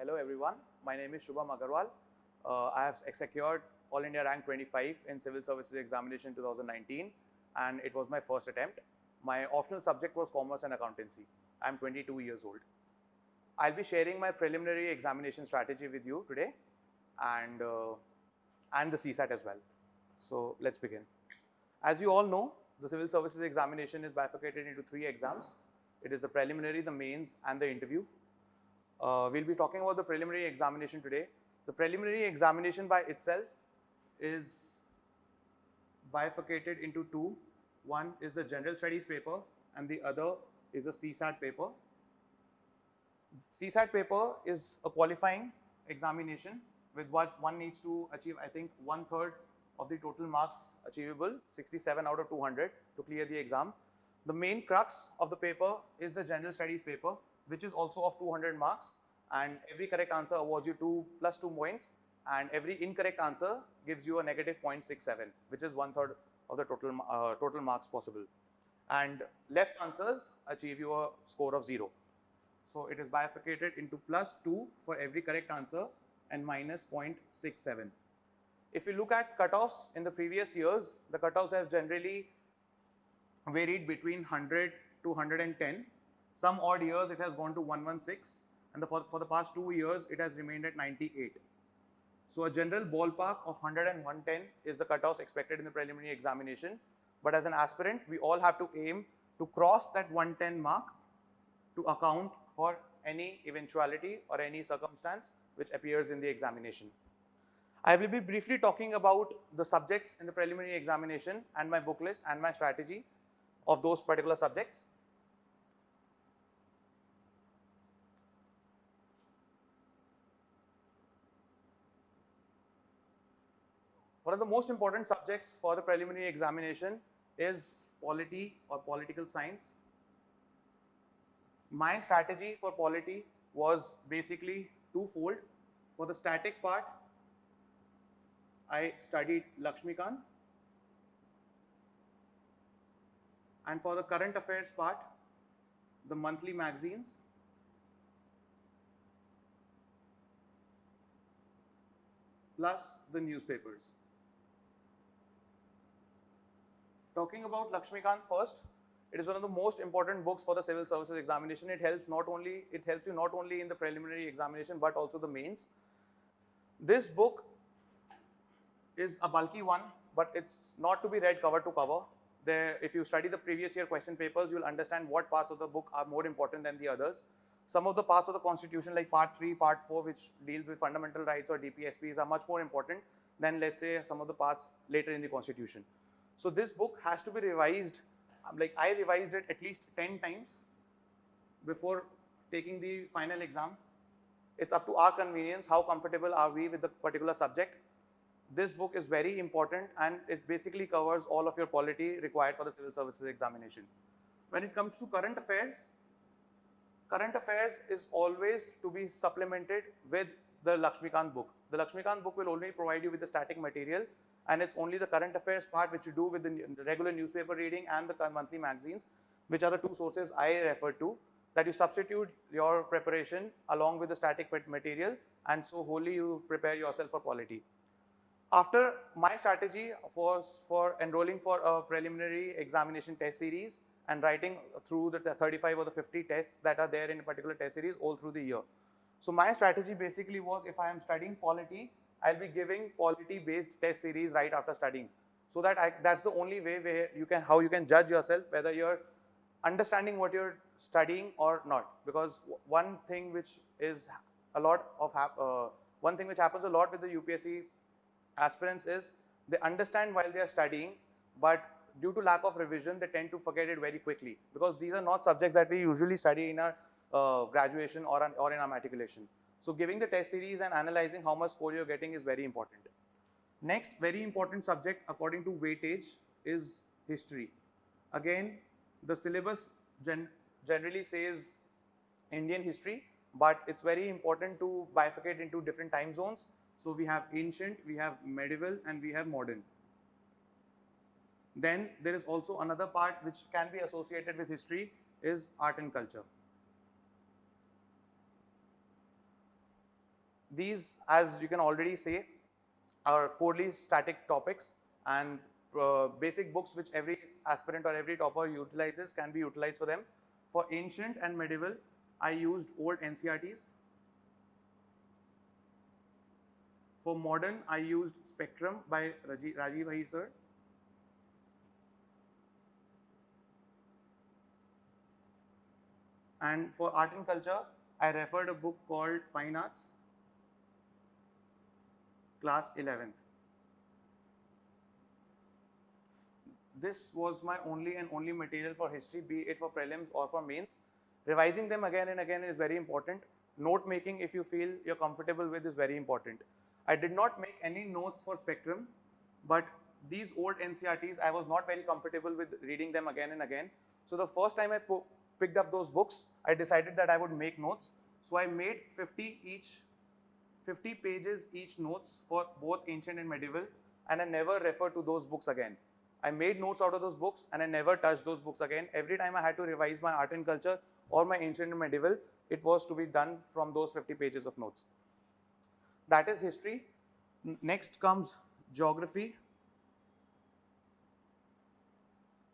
Hello everyone, my name is Shubham Agarwal. I have secured All India Rank 25 in Civil Services Examination 2019 and it was my first attempt. My optional subject was Commerce and Accountancy. I am 22 years old. I'll be sharing my preliminary examination strategy with you today and the CSAT as well. So let's begin. As you all know, the Civil Services Examination is bifurcated into 3 exams. It is the preliminary, the mains and the interview. We'll be talking about the preliminary examination today. The preliminary examination by itself is bifurcated into 2. One is the general studies paper and the other is the CSAT paper. CSAT paper is a qualifying examination with what one needs to achieve, I think, 1/3 of the total marks achievable, 67 out of 200 to clear the exam. The main crux of the paper is the general studies paper, which is also of 200 marks, and every correct answer awards you 2 + 2 points, and every incorrect answer gives you a negative 0.67, which is 1/3 of the total marks possible. And left answers achieve you a score of 0. So it is bifurcated into +2 for every correct answer and minus 0.67. If you look at cutoffs in the previous years, the cutoffs have generally varied between 100 to 110. Some odd years it has gone to 116, and for the past 2 years it has remained at 98. So a general ballpark of 100 and 110 is the cutoffs expected in the preliminary examination. But as an aspirant, we all have to aim to cross that 110 mark to account for any eventuality or any circumstance which appears in the examination. I will be briefly talking about the subjects in the preliminary examination and my book list and my strategy of those particular subjects. One of the most important subjects for the preliminary examination is polity or political science. My strategy for polity was basically twofold. For the static part, I studied Lakshmikant, and for the current affairs part, the monthly magazines, plus the newspapers. Talking about Lakshmikant first, it is one of the most important books for the civil services examination. It helps you not only in the preliminary examination but also the mains. This book is a bulky one, but it's not to be read cover to cover. If you study the previous year question papers, you'll understand what parts of the book are more important than the others. Some of the parts of the constitution like part 3, part 4, which deals with fundamental rights or DPSPs, are much more important than, let's say, some of the parts later in the constitution. So this book has to be revised. Like, I revised it at least 10 times before taking the final exam. It's up to our convenience, how comfortable are we with the particular subject. This book is very important and it basically covers all of your polity required for the civil services examination. When it comes to current affairs is always to be supplemented with the Lakshmikant book. The Lakshmikant book will only provide you with the static material, and it's only the current affairs part which you do with the regular newspaper reading and the monthly magazines, which are the 2 sources I refer to, that you substitute your preparation along with the static material, and so wholly you prepare yourself for polity. After, my strategy was for enrolling for a preliminary examination test series and writing through the 35 or the 50 tests that are there in a particular test series all through the year. So my strategy basically was, if I am studying polity, I'll be giving polity-based test series right after studying. So that's the only way where how you can judge yourself whether you're understanding what you're studying or not. Because one thing which happens a lot with the UPSC aspirants is they understand while they are studying, but due to lack of revision, they tend to forget it very quickly, because these are not subjects that we usually study in our graduation or in our matriculation. So giving the test series and analyzing how much score you're getting is very important. Next, very important subject according to weightage is history. Again, the syllabus generally says Indian history, but it's very important to bifurcate into different time zones. So we have ancient, we have medieval, and we have modern. Then there is also another part which can be associated with history, is art and culture. These, as you can already say, are purely static topics, and basic books which every aspirant or every topper utilizes can be utilized for them. For ancient and medieval, I used old NCRTs. For modern, I used Spectrum by Rajiv Ahir sir. And for art and culture, I referred a book called Fine Arts, class 11th. This was my only and only material for history, be it for prelims or for mains. Revising them again and again is very important. Note making, if you feel you're comfortable with, is very important. I did not make any notes for Spectrum, but these old NCRTs, I was not very comfortable with reading them again and again. So the first time I picked up those books, I decided that I would make notes. So I made 50 pages each notes for both ancient and medieval, and I never referred to those books again. I made notes out of those books and I never touched those books again. Every time I had to revise my art and culture or my ancient and medieval, it was to be done from those 50 pages of notes. That is history. Next comes geography.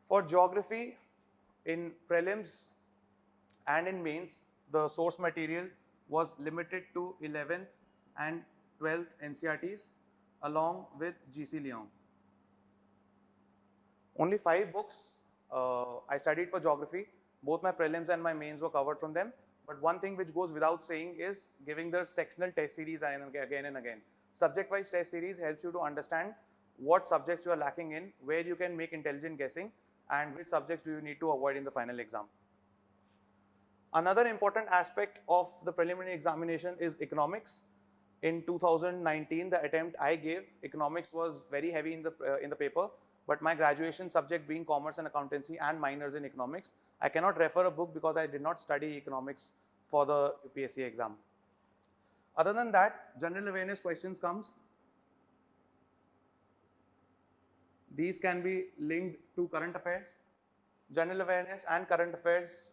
For geography, in prelims and in mains, the source material was limited to 11th and 12th NCRTs along with GC Leong. Only 5 books I studied for geography. Both my prelims and my mains were covered from them. But one thing which goes without saying is giving the sectional test series again and again. Subject-wise test series helps you to understand what subjects you are lacking in, where you can make intelligent guessing, and which subjects do you need to avoid in the final exam. Another important aspect of the preliminary examination is economics. In 2019, the attempt I gave, economics was very heavy in the paper, but my graduation subject being commerce and accountancy and minors in economics, I cannot refer a book because I did not study economics for the UPSC exam. Other than that, general awareness questions comes. These can be linked to current affairs. General awareness and current affairs,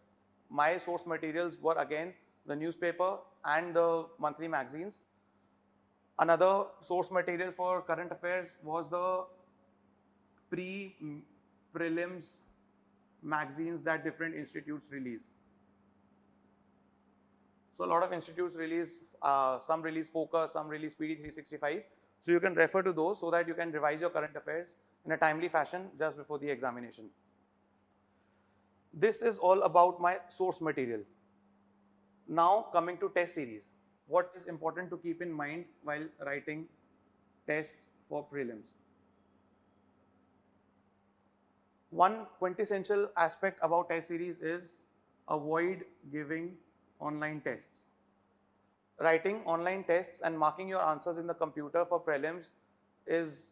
my source materials were again the newspaper and the monthly magazines. Another source material for current affairs was the pre-prelims magazines that different institutes release. So a lot of institutes release, some release Focus, some release PD365. So you can refer to those so that you can revise your current affairs in a timely fashion just before the examination. This is all about my source material. Now coming to test series. What is important to keep in mind while writing test for prelims? One quintessential aspect about test series is avoid giving online tests. Writing online tests and marking your answers in the computer for prelims is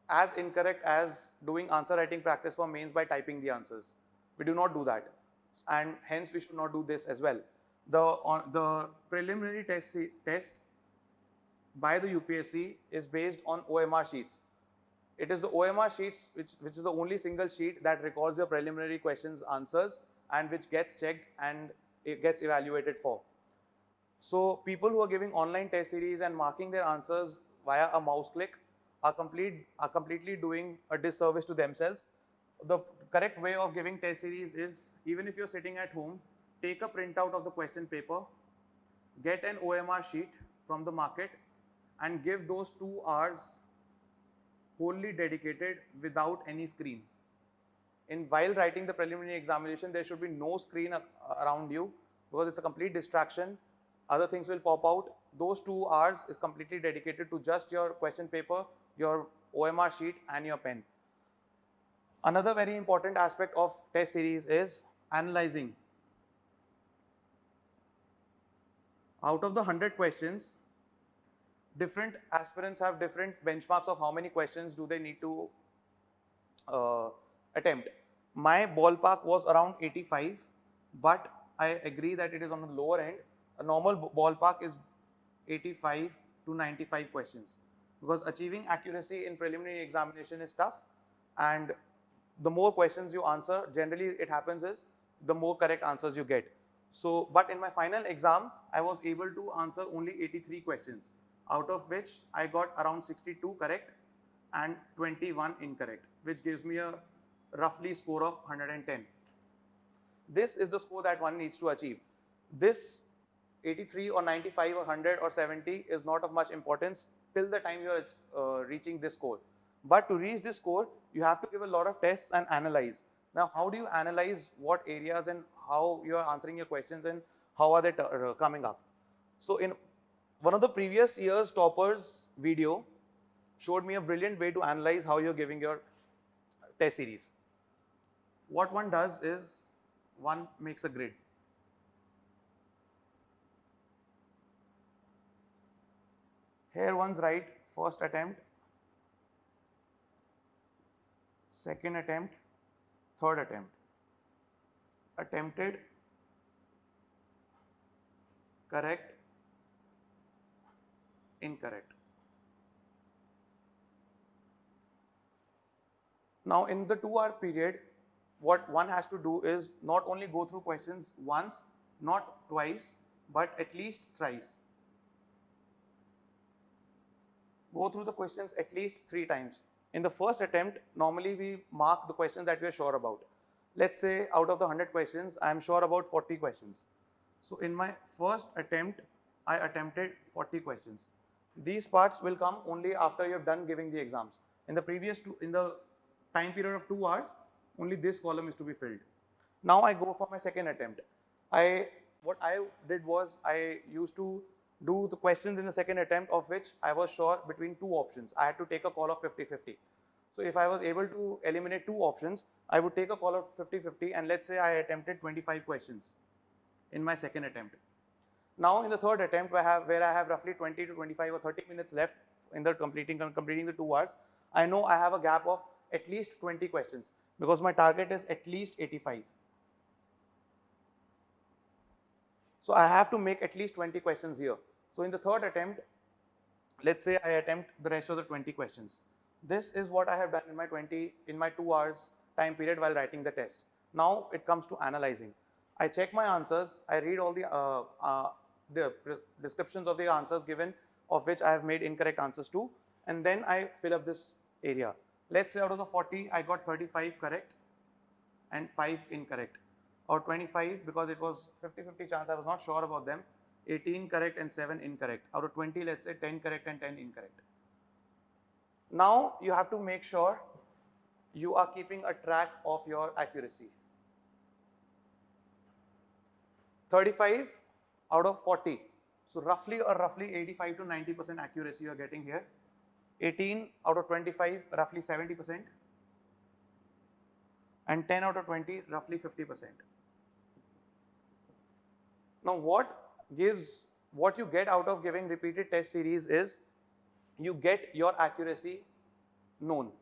as incorrect as doing answer writing practice for mains by typing the answers. We do not do that, and hence we should not do this as well. The preliminary test by the UPSC is based on OMR sheets. It is the OMR sheets which is the only single sheet that records your preliminary questions answers and which gets checked and it gets evaluated for. So people who are giving online test series and marking their answers via a mouse click are completely doing a disservice to themselves. The correct way of giving test series is, even if you're sitting at home, take a printout of the question paper, get an OMR sheet from the market and give those 2 hours wholly dedicated without any screen. While writing the preliminary examination, there should be no screen around you because it's a complete distraction. Other things will pop out. Those 2 hours is completely dedicated to just your question paper, your OMR sheet and your pen. Another very important aspect of test series is analyzing. Out of the 100 questions, different aspirants have different benchmarks of how many questions do they need to attempt. My ballpark was around 85, but I agree that it is on the lower end. A normal ballpark is 85 to 95 questions because achieving accuracy in preliminary examination is tough, and the more questions you answer, generally it happens is the more correct answers you get. So, but in my final exam, I was able to answer only 83 questions, out of which I got around 62 correct and 21 incorrect, which gives me a roughly score of 110. This is the score that one needs to achieve. This 83 or 95 or 100 or 70 is not of much importance till the time you are reaching this score. But to reach this score, you have to give a lot of tests and analyze. Now, how do you analyze what areas and how you are answering your questions and how are they coming up? So in one of the previous year's toppers video showed me a brilliant way to analyze how you're giving your test series. What one does is one makes a grid. Here one's write first attempt, second attempt, third attempt, attempted, correct, incorrect. Now in the 2-hour period, what one has to do is not only go through questions once, not twice, but at least thrice. Go through the questions at least 3 times. In the first attempt, normally we mark the questions that we are sure about. Let's say out of the 100 questions, I am sure about 40 questions. So in my first attempt, I attempted 40 questions. These parts will come only after you have done giving the exams. In the time period of 2 hours, only this column is to be filled. Now I go for my second attempt. What I did was I used to do the questions in the second attempt, of which I was sure between 2 options. I had to take a call of 50-50. So if I was able to eliminate 2 options, I would take a call of 50-50, and let's say I attempted 25 questions in my second attempt. Now in the third attempt, where I have roughly 20 to 25 or 30 minutes left in the completing the 2 hours, I know I have a gap of at least 20 questions because my target is at least 85. So I have to make at least 20 questions here. So in the third attempt, let's say I attempt the rest of the 20 questions. This is what I have done in my 2 hours time period while writing the test. Now it comes to analyzing. I check my answers, I read all the descriptions of the answers given, of which I have made incorrect answers to, and then I fill up this area. Let's say out of the 40, I got 35 correct and 5 incorrect, or 25 because it was 50-50 chance, I was not sure about them, 18 correct and 7 incorrect. Out of 20, let's say 10 correct and 10 incorrect. Now you have to make sure you are keeping a track of your accuracy. 35 out of 40. So roughly 85 to 90% accuracy you are getting here. 18 out of 25, roughly 70%. And 10 out of 20, roughly 50%. Now what you get out of giving repeated test series is you get your accuracy known.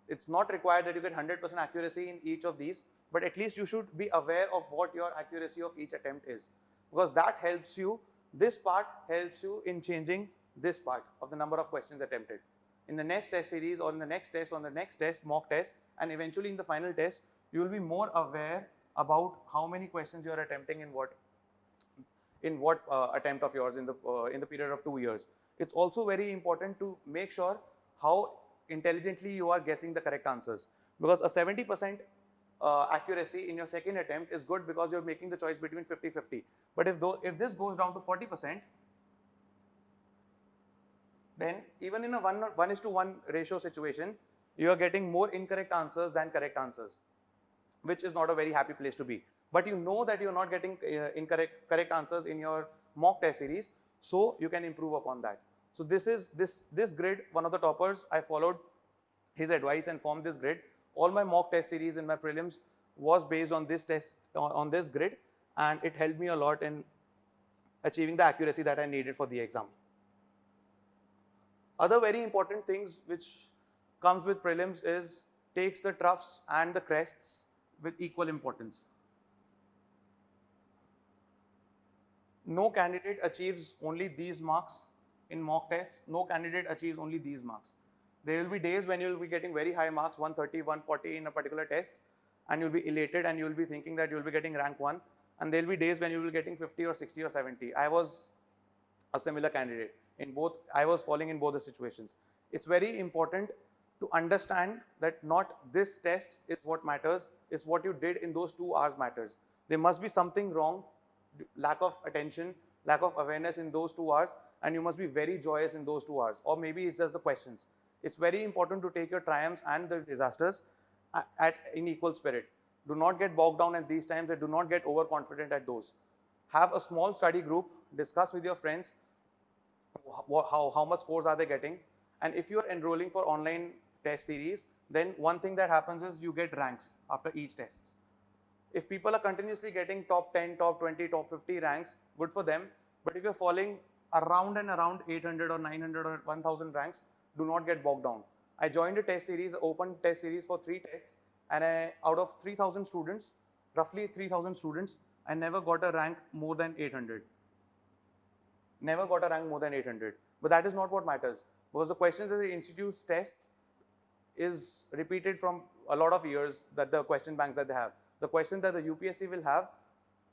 It's not required that you get 100% accuracy in each of these, but at least you should be aware of what your accuracy of each attempt is, because that helps you, this part helps you in changing this part of the number of questions attempted. In the next test series or in the next test, on the next test, mock test, and eventually in the final test, you will be more aware about how many questions you are attempting in what attempt of yours in the period of 2 years. It's also very important to make sure how intelligently you are guessing the correct answers, because a 70% accuracy in your second attempt is good because you're making the choice between 50-50. But if this goes down to 40%, then even in a 1:1 ratio situation, you are getting more incorrect answers than correct answers, which is not a very happy place to be. But you know that you're not getting correct answers in your mock test series, so you can improve upon that. So this grid, one of the toppers, I followed his advice and formed this grid. All my mock test series in my prelims was based on this on this grid, and it helped me a lot in achieving the accuracy that I needed for the exam. Other very important things which comes with prelims is takes the troughs and the crests with equal importance. No candidate achieves only these marks in mock tests. No candidate achieves only these marks. There will be days when you will be getting very high marks, 130, 140 in a particular test, and you'll be elated and you'll be thinking that you'll be getting rank 1. and there'll be days when you will be getting 50 or 60 or 70. I was a similar candidate in both. I was falling in both the situations. It's very important to understand that not this test is what matters, it's what you did in those 2 hours matters. There must be something wrong, lack of attention, lack of awareness in those 2 hours, and you must be very joyous in those 2 hours. Or maybe it's just the questions. It's very important to take your triumphs and the disasters in equal spirit. Do not get bogged down at these times and do not get overconfident at those. Have a small study group, discuss with your friends how much scores are they getting. And if you are enrolling for online test series, then one thing that happens is you get ranks after each test. If people are continuously getting top 10, top 20, top 50 ranks, good for them. But if you're falling around and around 800 or 900 or 1000 ranks, do not get bogged down. I joined a test series, open test series for 3 tests, and out of 3000 students, roughly 3000 students, I never got a rank more than 800. Never got a rank more than 800. But that is not what matters, because the questions that the institute's tests is repeated from a lot of years, that the question banks that they have. The question that the UPSC will have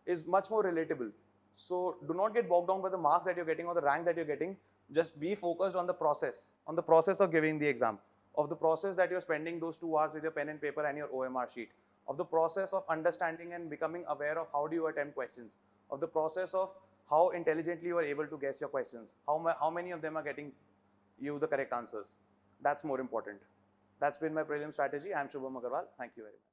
is much more relatable. So do not get bogged down by the marks that you're getting or the rank that you're getting. Just be focused on the process of giving the exam, of the process that you're spending those 2 hours with your pen and paper and your OMR sheet, of the process of understanding and becoming aware of how do you attempt questions, of the process of how intelligently you are able to guess your questions, how many of them are getting you the correct answers. That's more important. That's been my prelim strategy. I'm Shubham Agarwal. Thank you very much.